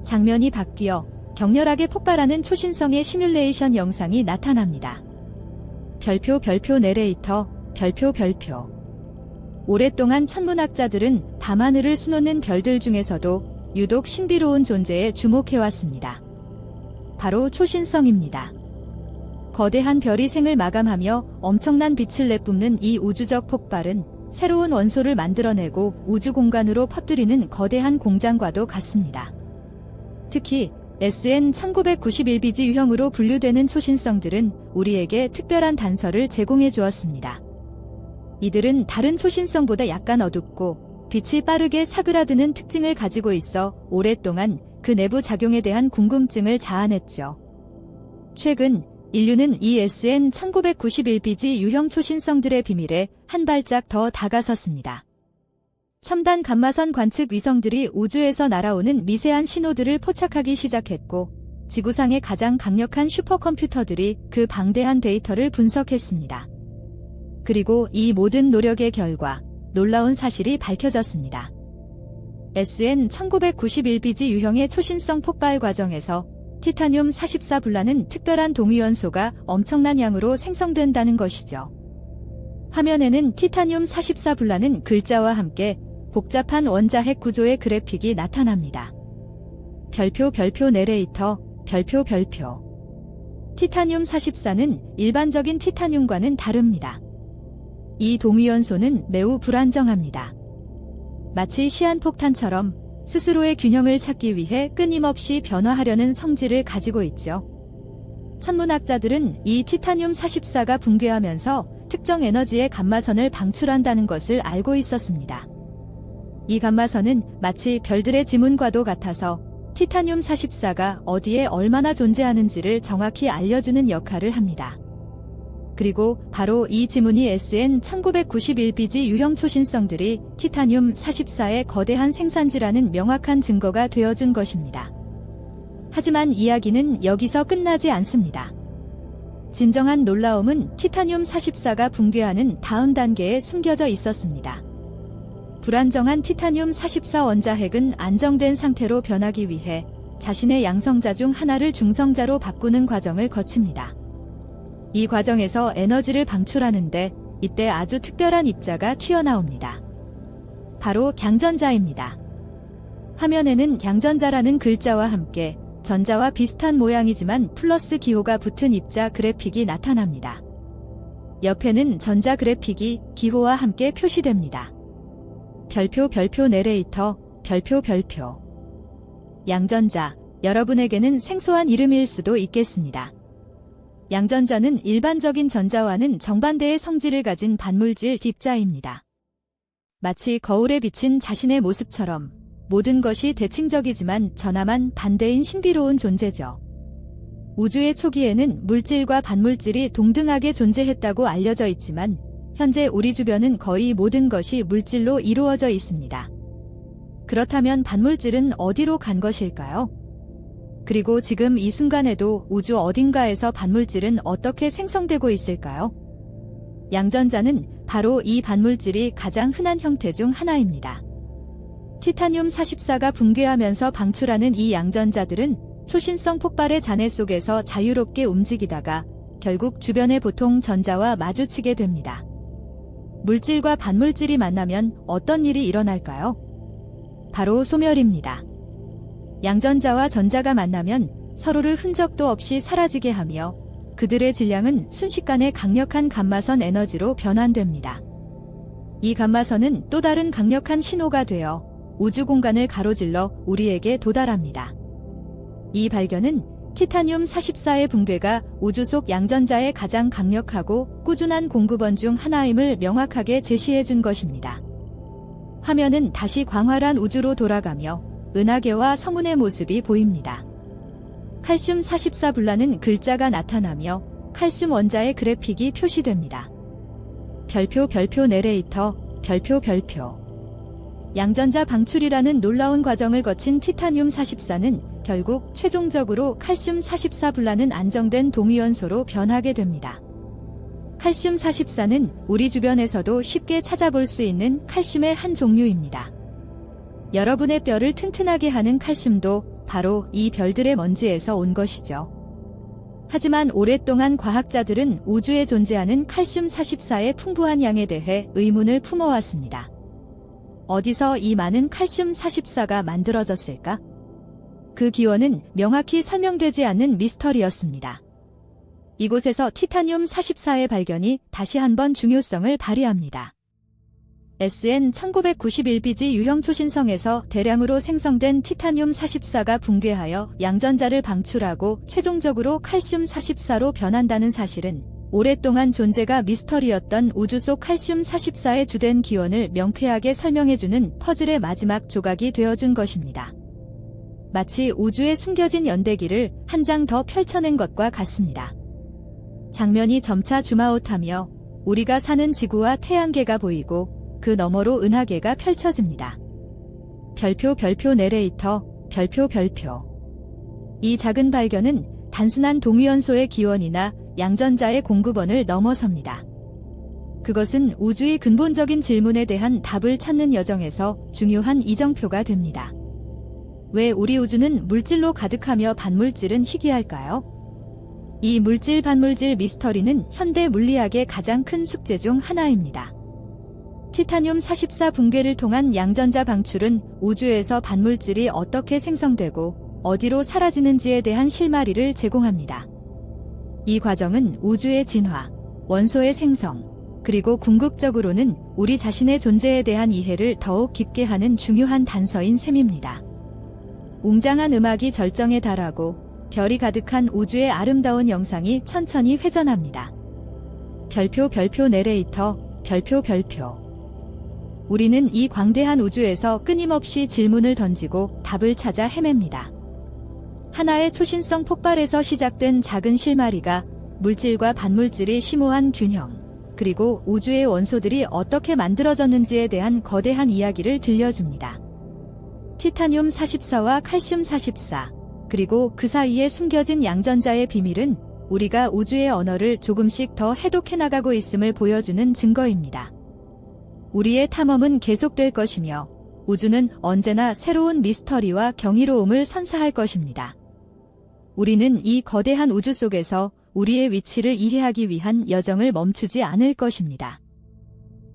장면이 바뀌어 격렬하게 폭발하는 초신성의 시뮬레이션 영상이 나타납니다. 별표 내레이터 별표. 오랫동안 천문학자들은 밤하늘을 수놓는 별들 중에서도 유독 신비로운 존재에 주목해왔습니다. 바로 초신성입니다. 거대한 별이 생을 마감하며 엄청난 빛을 내뿜는 이 우주적 폭발은 새로운 원소를 만들어내고 우주 공간으로 퍼뜨리는 거대한 공장과도 같습니다. 특히 SN 1991bg 유형으로 분류되는 초신성들은 우리에게 특별한 단서를 제공해 주었습니다. 이들은 다른 초신성보다 약간 어둡고 빛이 빠르게 사그라드는 특징을 가지고 있어 오랫동안 그 내부 작용에 대한 궁금증을 자아냈죠. 최근 인류는 이 SN 1991bg 유형 초신성들의 비밀에 한 발짝 더 다가섰습니다. 첨단 감마선 관측 위성들이 우주에서 날아오는 미세한 신호들을 포착하기 시작했고, 지구상의 가장 강력한 슈퍼컴퓨터들이 그 방대한 데이터를 분석했습니다. 그리고 이 모든 노력의 결과 놀라운 사실이 밝혀졌습니다. SN 1991bg 유형의 초신성 폭발 과정에서 티타늄 44불라는 특별한 동위원소가 엄청난 양으로 생성된다는 것이죠. 화면에는 티타늄 44불라는 글자와 함께 복잡한 원자핵 구조의 그래픽이 나타납니다. 별표 내레이터 별표. 티타늄 44는 일반적인 티타늄과는 다릅니다. 이 동위원소는 매우 불안정합니다. 마치 시한폭탄처럼 스스로의 균형을 찾기 위해 끊임없이 변화하려는 성질을 가지고 있죠. 천문학자들은 이 티타늄 44가 붕괴하면서 특정 에너지의 감마선을 방출한다는 것을 알고 있었습니다. 이 감마선은 마치 별들의 지문과도 같아서 티타늄 44가 어디에 얼마나 존재하는지를 정확히 알려주는 역할을 합니다. 그리고 바로 이 지문이 SN 1991bg 유형 초신성들이 티타늄 44의 거대한 생산지라는 명확한 증거가 되어준 것입니다. 하지만 이야기는 여기서 끝나지 않습니다. 진정한 놀라움은 티타늄 44가 붕괴하는 다음 단계에 숨겨져 있었습니다. 불안정한 티타늄 44 원자핵은 안정된 상태로 변하기 위해 자신의 양성자 중 하나를 중성자로 바꾸는 과정을 거칩니다. 이 과정에서 에너지를 방출하는데 이때 아주 특별한 입자가 튀어나옵니다. 바로 양전자입니다. 화면에는 양전자라는 글자와 함께 전자와 비슷한 모양이지만 플러스 기호가 붙은 입자 그래픽이 나타납니다. 옆에는 전자 그래픽이 기호와 함께 표시됩니다. 별표 내레이터 별표. 양전자, 여러분에게는 생소한 이름일 수도 있겠습니다. 양전자는 일반적인 전자와는 정반대의 성질을 가진 반물질 입자입니다. 마치 거울에 비친 자신의 모습처럼 모든 것이 대칭적이지만 저나만 반대인 신비로운 존재죠. 우주의 초기에는 물질과 반물질이 동등하게 존재했다고 알려져 있지만 현재 우리 주변은 거의 모든 것이 물질로 이루어져 있습니다. 그렇다면 반물질은 어디로 간 것일까요? 그리고 지금 이 순간에도 우주 어딘가에서 반물질은 어떻게 생성되고 있을까요? 양전자는 바로 이 반물질이 가장 흔한 형태 중 하나입니다. 티타늄 44가 붕괴하면서 방출하는 이 양전자들은 초신성 폭발의 잔해 속에서 자유롭게 움직이다가 결국 주변의 보통 전자와 마주치게 됩니다. 물질과 반물질이 만나면 어떤 일이 일어날까요? 바로 소멸입니다. 양전자와 전자가 만나면 서로를 흔적도 없이 사라지게 하며 그들의 질량은 순식간에 강력한 감마선 에너지로 변환됩니다. 이 감마선은 또 다른 강력한 신호가 되어 우주 공간을 가로질러 우리에게 도달합니다. 이 발견은 티타늄 44의 붕괴가 우주 속 양전자의 가장 강력하고 꾸준한 공급원 중 하나임을 명확하게 제시해준 것입니다. 화면은 다시 광활한 우주로 돌아가며 은하계와 성운의 모습이 보입니다. 칼슘 44불라는 글자가 나타나며 칼슘 원자의 그래픽이 표시됩니다. 별표 내레이터 별표. 양전자 방출이라는 놀라운 과정을 거친 티타늄 44는 결국 최종적으로 칼슘 44불라는 안정된 동위원소로 변하게 됩니다. 칼슘 44는 우리 주변에서도 쉽게 찾아볼 수 있는 칼슘의 한 종류입니다. 여러분의 뼈를 튼튼하게 하는 칼슘도 바로 이 별들의 먼지에서 온 것이죠. 하지만 오랫동안 과학자들은 우주에 존재하는 칼슘 44의 풍부한 양에 대해 의문을 품어왔습니다. 어디서 이 많은 칼슘 44가 만들어졌을까? 그 기원은 명확히 설명되지 않는 미스터리였습니다. 이곳에서 티타늄 44의 발견이 다시 한번 중요성을 발휘합니다. SN 1991bg 유형 초신성에서 대량으로 생성된 티타늄 44가 붕괴하여 양전자를 방출하고 최종적으로 칼슘 44로 변한다는 사실은 오랫동안 존재가 미스터리였던 우주 속 칼슘 44의 주된 기원을 명쾌하게 설명해주는 퍼즐의 마지막 조각이 되어준 것입니다. 마치 우주에 숨겨진 연대기를 한 장 더 펼쳐낸 것과 같습니다. 장면이 점차 줌아웃하며 우리가 사는 지구와 태양계가 보이고 그 너머로 은하계가 펼쳐집니다. 별표 내레이터 별표. 이 작은 발견은 단순한 동위원소의 기원이나 양전자의 공급원을 넘어섭니다. 그것은 우주의 근본적인 질문에 대한 답을 찾는 여정에서 중요한 이정표가 됩니다. 왜 우리 우주는 물질로 가득하며 반물질은 희귀할까요? 이 물질 반물질 미스터리는 현대 물리학의 가장 큰 숙제 중 하나입니다. 티타늄 44 붕괴를 통한 양전자 방출은 우주에서 반물질이 어떻게 생성되고 어디로 사라지는지에 대한 실마리를 제공합니다. 이 과정은 우주의 진화, 원소의 생성, 그리고 궁극적으로는 우리 자신의 존재에 대한 이해를 더욱 깊게 하는 중요한 단서인 셈입니다. 웅장한 음악이 절정에 달하고 별이 가득한 우주의 아름다운 영상이 천천히 회전합니다. 별표 내레이터 별표. 우리는 이 광대한 우주에서 끊임없이 질문을 던지고 답을 찾아 헤맵니다. 하나의 초신성 폭발에서 시작된 작은 실마리가 물질과 반물질이 심오한 균형, 그리고 우주의 원소들이 어떻게 만들어졌는지에 대한 거대한 이야기를 들려줍니다. 티타늄 44와 칼슘 44, 그리고 그 사이에 숨겨진 양전자의 비밀은 우리가 우주의 언어를 조금씩 더 해독해 나가고 있음을 보여주는 증거입니다. 우리의 탐험은 계속될 것이며 우주는 언제나 새로운 미스터리와 경이로움을 선사할 것입니다. 우리는 이 거대한 우주 속에서 우리의 위치를 이해하기 위한 여정을 멈추지 않을 것입니다.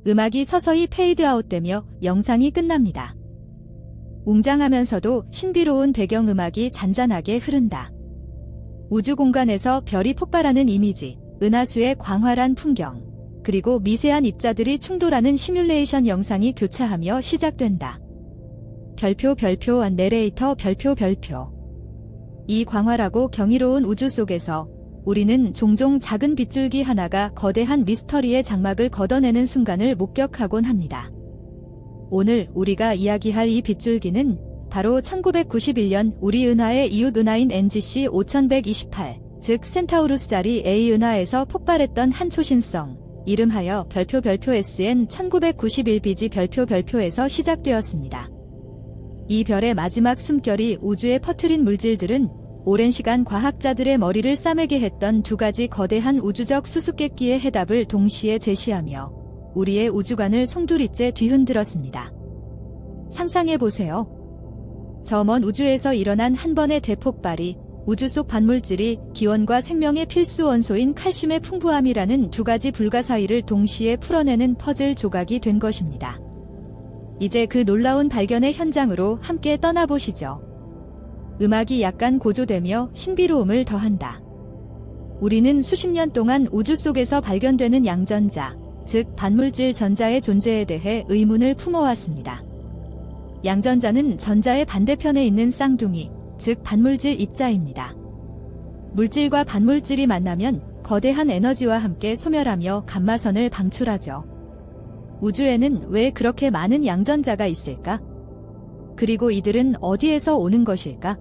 음악이 서서히 페이드아웃되며 영상이 끝납니다. 웅장하면서도 신비로운 배경음악이 잔잔하게 흐른다. 우주 공간에서 별이 폭발하는 이미지, 은하수의 광활한 풍경, 그리고 미세한 입자들이 충돌하는 시뮬레이션 영상이 교차하며 시작된다. 별표 내레이터 별표. 이 광활하고 경이로운 우주 속에서 우리는 종종 작은 빗줄기 하나가 거대한 미스터리의 장막을 걷어내는 순간을 목격하곤 합니다. 오늘 우리가 이야기할 이 빗줄기는 바로 1991년 우리 은하의 이웃 은하인 NGC 5128, 즉 센타우루스 자리 A 은하에서 폭발했던 한 초신성, 이름하여 별표 SN 1991bg 별표에서 시작되었습니다. 이 별의 마지막 숨결이 우주에 퍼뜨린 물질들은 오랜 시간 과학자들의 머리를 싸매게 했던 두 가지 거대한 우주적 수수께끼의 해답을 동시에 제시하며 우리의 우주관을 송두리째 뒤흔들었습니다. 상상해보세요. 저 먼 우주에서 일어난 한 번의 대폭발이 우주 속 반물질이 기원과 생명의 필수 원소인 칼슘의 풍부함이라는 두 가지 불가사의를 동시에 풀어내는 퍼즐 조각이 된 것입니다. 이제 그 놀라운 발견의 현장으로 함께 떠나보시죠. 음악이 약간 고조되며 신비로움을 더한다. 우리는 수십 년 동안 우주 속에서 발견되는 양전자, 즉 반물질 전자의 존재에 대해 의문을 품어왔습니다. 양전자는 전자의 반대편에 있는 쌍둥이, 즉 반물질 입자입니다. 물질과 반물질이 만나면 거대한 에너지와 함께 소멸하며 감마선을 방출하죠. 우주에는 왜 그렇게 많은 양전자가 있을까? 그리고 이들은 어디에서 오는 것일까?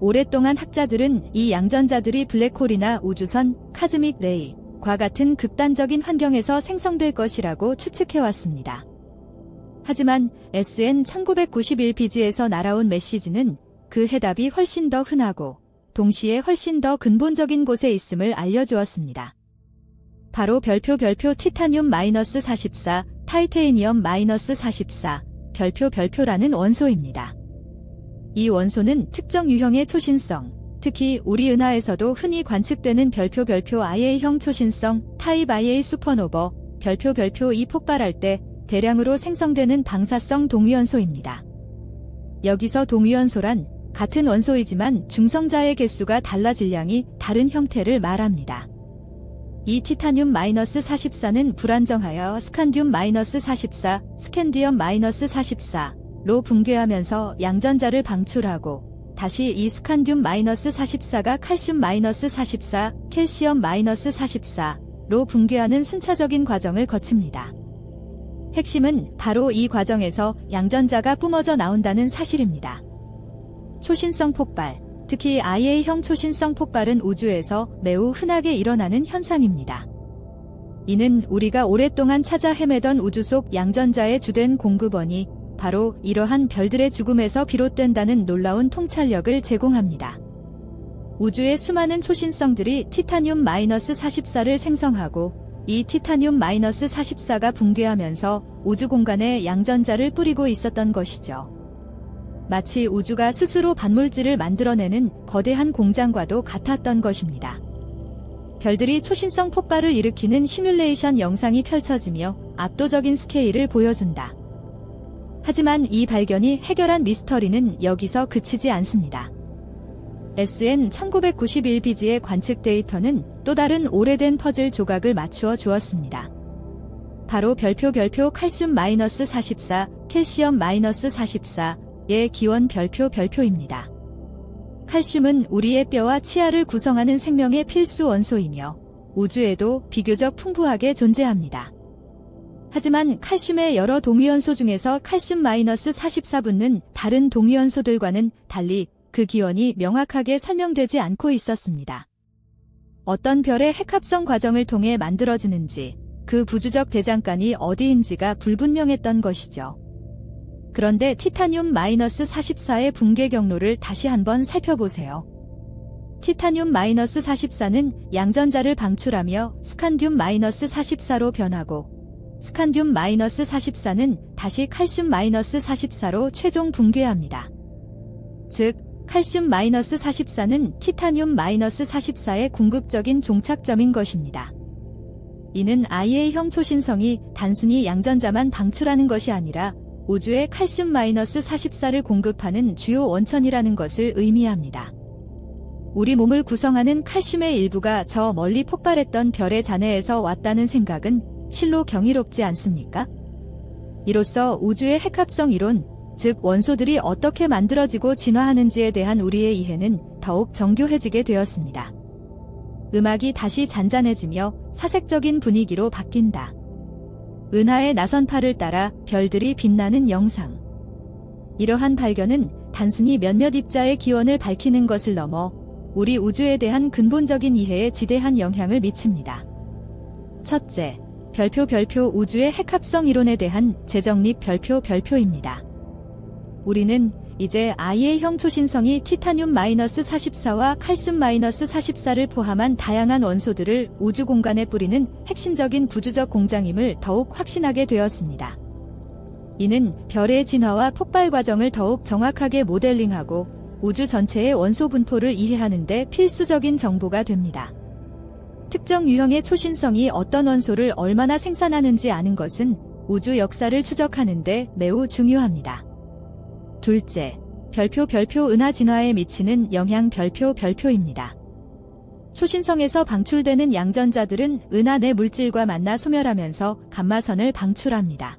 오랫동안 학자들은 이 양전자들이 블랙홀이나 우주선, 카즈믹 레이과 같은 극단적인 환경에서 생성될 것이라고 추측해왔습니다. 하지만 SN 1991PG에서 날아온 메시지는 그 해답이 훨씬 더 흔하고 동시에 훨씬 더 근본적인 곳에 있음을 알려주었습니다. 바로 별표 티타늄-44, 타이테니엄-44, 별표라는 원소입니다. 이 원소는 특정 유형의 초신성, 특히 우리 은하에서도 흔히 관측되는 별표 IA형 초신성, 타입 IA 슈퍼노버, 별표 이 폭발할 때 대량으로 생성되는 방사성 동위원소입니다. 여기서 동위원소란 같은 원소이지만 중성자의 개수가 달라 질량이 다른 형태를 말합니다. 이 티타늄-44는 불안정하여 스칸듐-44, 스캔디엄-44로 붕괴하면서 양전자를 방출하고 다시 이 스칸듐-44가 칼슘-44, 캘시엄-44로 붕괴하는 순차적인 과정을 거칩니다. 핵심은 바로 이 과정에서 양전자가 뿜어져 나온다는 사실입니다. 초신성 폭발, 특히 IA형 초신성 폭발은 우주에서 매우 흔하게 일어나는 현상입니다. 이는 우리가 오랫동안 찾아 헤매던 우주 속 양전자의 주된 공급원이 바로 이러한 별들의 죽음에서 비롯된다는 놀라운 통찰력을 제공합니다. 우주의 수많은 초신성들이 티타늄-44를 생성하고 이 티타늄-44가 붕괴하면서 우주 공간에 양전자를 뿌리고 있었던 것이죠. 마치 우주가 스스로 반물질을 만들어내는 거대한 공장과도 같았던 것입니다. 별들이 초신성 폭발을 일으키는 시뮬레이션 영상이 펼쳐지며 압도적인 스케일을 보여준다. 하지만 이 발견이 해결한 미스터리는 여기서 그치지 않습니다. SN 1991BG의 관측 데이터는 또 다른 오래된 퍼즐 조각을 맞추어 주었습니다. 바로 별표 칼슘-44, 캘시엄-44의 기원 별표입니다. 칼슘은 우리의 뼈와 치아를 구성하는 생명의 필수 원소이며 우주에도 비교적 풍부하게 존재합니다. 하지만 칼슘의 여러 동위원소 중에서 칼슘-44분은 다른 동위원소들과는 달리 그 기원이 명확하게 설명되지 않고 있었습니다. 어떤 별의 핵합성 과정을 통해 만들어지는지, 그 부주적 대장간이 어디인지가 불분명했던 것이죠. 그런데 티타늄-44의 붕괴 경로를 다시 한번 살펴보세요. 티타늄-44는 양전자를 방출하며 스칸듐-44로 변하고 스칸듐-44는 다시 칼슘-44로 최종 붕괴합니다. 즉, 칼슘-44는 티타늄-44의 궁극적인 종착점인 것입니다. 이는 IA형 초신성이 단순히 양전자만 방출하는 것이 아니라 우주에 칼슘-44를 공급하는 주요 원천이라는 것을 의미합니다. 우리 몸을 구성하는 칼슘의 일부가 저 멀리 폭발했던 별의 잔해에서 왔다는 생각은 실로 경이롭지 않습니까? 이로써 우주의 핵합성 이론, 즉 원소들이 어떻게 만들어지고 진화하는지에 대한 우리의 이해는 더욱 정교해지게 되었습니다. 음악이 다시 잔잔해지며 사색적인 분위기로 바뀐다. 은하의 나선팔을 따라 별들이 빛나는 영상. 이러한 발견은 단순히 몇몇 입자의 기원을 밝히는 것을 넘어 우리 우주에 대한 근본적인 이해에 지대한 영향을 미칩니다. 첫째, 별표 우주의 핵합성 이론에 대한 재정립 별표입니다. 우리는 이제 IA형 초신성이 티타늄-44와 칼슘-44를 포함한 다양한 원소들을 우주 공간에 뿌리는 핵심적인 부주적 공장임을 더욱 확신하게 되었습니다. 이는 별의 진화와 폭발 과정을 더욱 정확하게 모델링하고 우주 전체의 원소 분포를 이해하는 데 필수적인 정보가 됩니다. 특정 유형의 초신성이 어떤 원소를 얼마나 생산하는지 아는 것은 우주 역사를 추적하는 데 매우 중요합니다. 둘째, 별표 은하 진화에 미치는 영향 별표입니다. 초신성에서 방출되는 양전자들은 은하 내 물질과 만나 소멸하면서 감마선을 방출합니다.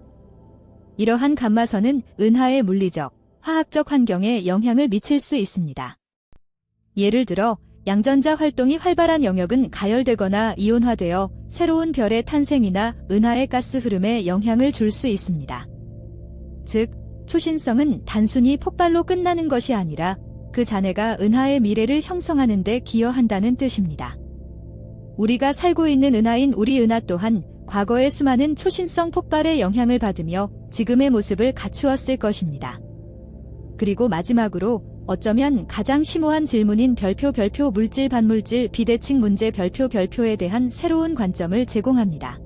이러한 감마선은 은하의 물리적, 화학적 환경에 영향을 미칠 수 있습니다. 예를 들어 양전자 활동이 활발한 영역은 가열되거나 이온화되어 새로운 별의 탄생이나 은하의 가스 흐름에 영향을 줄 수 있습니다. 즉, 초신성은 단순히 폭발로 끝나는 것이 아니라 그 잔해가 은하의 미래를 형성하는 데 기여한다는 뜻입니다. 우리가 살고 있는 은하인 우리 은하 또한 과거의 수많은 초신성 폭발의 영향을 받으며 지금의 모습을 갖추었을 것입니다. 그리고 마지막으로 어쩌면 가장 심오한 질문인 별표 물질 반물질 비대칭 문제 별표에 대한 새로운 관점을 제공합니다.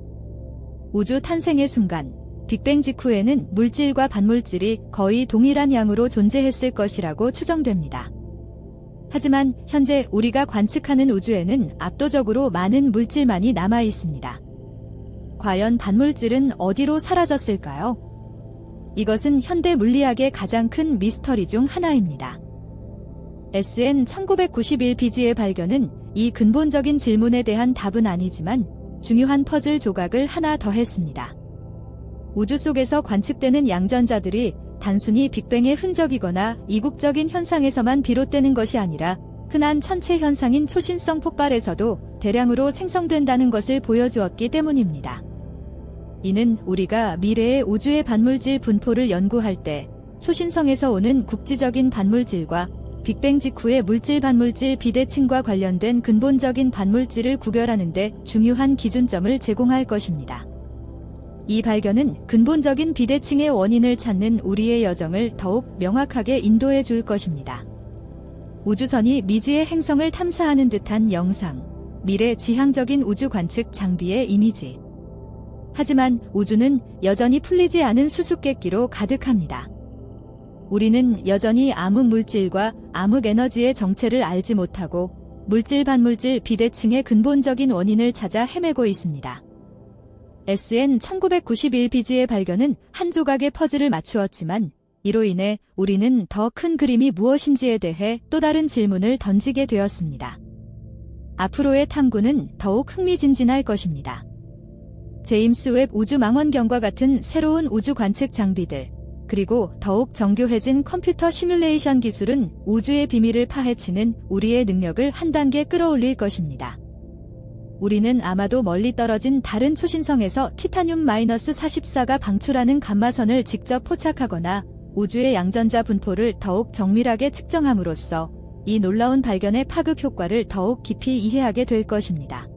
우주 탄생의 순간, 빅뱅 직후에는 물질과 반물질이 거의 동일한 양으로 존재했을 것이라고 추정됩니다. 하지만 현재 우리가 관측하는 우주에는 압도적으로 많은 물질만이 남아 있습니다. 과연 반물질은 어디로 사라졌을까요? 이것은 현대 물리학의 가장 큰 미스터리 중 하나입니다. SN 1991bg의 발견은 이 근본적인 질문에 대한 답은 아니지만 중요한 퍼즐 조각을 하나 더했습니다. 우주 속에서 관측되는 양전자들이 단순히 빅뱅의 흔적이거나 이국적인 현상에서만 비롯되는 것이 아니라 흔한 천체 현상인 초신성 폭발에서도 대량으로 생성된다는 것을 보여주었기 때문입니다. 이는 우리가 미래의 우주의 반물질 분포를 연구할 때 초신성에서 오는 국지적인 반물질과 빅뱅 직후의 물질-반물질 비대칭과 관련된 근본적인 반물질을 구별하는 데 중요한 기준점을 제공할 것입니다. 이 발견은 근본적인 비대칭의 원인을 찾는 우리의 여정을 더욱 명확하게 인도해 줄 것입니다. 우주선이 미지의 행성을 탐사하는 듯한 영상, 미래 지향적인 우주 관측 장비의 이미지. 하지만 우주는 여전히 풀리지 않은 수수께끼로 가득합니다. 우리는 여전히 암흑 물질과 암흑 에너지의 정체를 알지 못하고 물질-반물질 비대칭의 근본적인 원인을 찾아 헤매고 있습니다. SN 1991bg의 발견은 한 조각의 퍼즐을 맞추었지만 이로 인해 우리는 더 큰 그림이 무엇인지에 대해 또 다른 질문을 던지게 되었습니다. 앞으로의 탐구는 더욱 흥미진진할 것입니다. 제임스 웹 우주 망원경과 같은 새로운 우주 관측 장비들, 그리고 더욱 정교해진 컴퓨터 시뮬레이션 기술은 우주의 비밀을 파헤치는 우리의 능력을 한 단계 끌어올릴 것입니다. 우리는 아마도 멀리 떨어진 다른 초신성에서 티타늄-44가 방출하는 감마선을 직접 포착하거나 우주의 양전자 분포를 더욱 정밀하게 측정함으로써 이 놀라운 발견의 파급 효과를 더욱 깊이 이해하게 될 것입니다.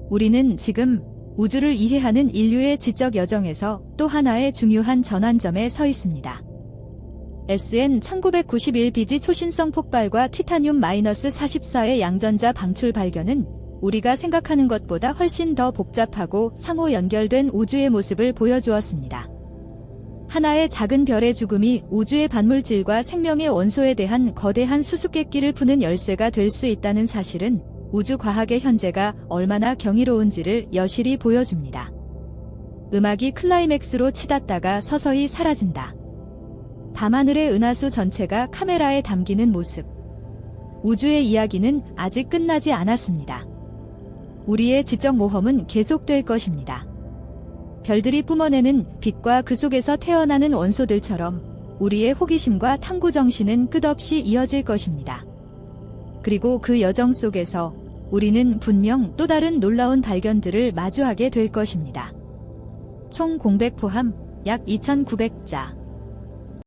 우리는 지금 우주를 이해하는 인류의 지적 여정에서 또 하나의 중요한 전환점에 서 있습니다. SN 1991bg 초신성 폭발과 티타늄-44의 양전자 방출 발견은 우리가 생각하는 것보다 훨씬 더 복잡하고 상호 연결된 우주의 모습을 보여주었습니다. 하나의 작은 별의 죽음이 우주의 반물질과 생명의 원소에 대한 거대한 수수께끼를 푸는 열쇠가 될 수 있다는 사실은 우주 과학의 현재가 얼마나 경이로운지를 여실히 보여줍니다. 음악이 클라이맥스로 치닫다가 서서히 사라진다. 밤하늘의 은하수 전체가 카메라에 담기는 모습. 우주의 이야기는 아직 끝나지 않았습니다. 우리의 지적 모험은 계속될 것입니다. 별들이 뿜어내는 빛과 그 속에서 태어나는 원소들처럼 우리의 호기심과 탐구 정신은 끝없이 이어질 것입니다. 그리고 그 여정 속에서 우리는 분명 또 다른 놀라운 발견들을 마주하게 될 것입니다. 총 공백 포함 약 2,900자.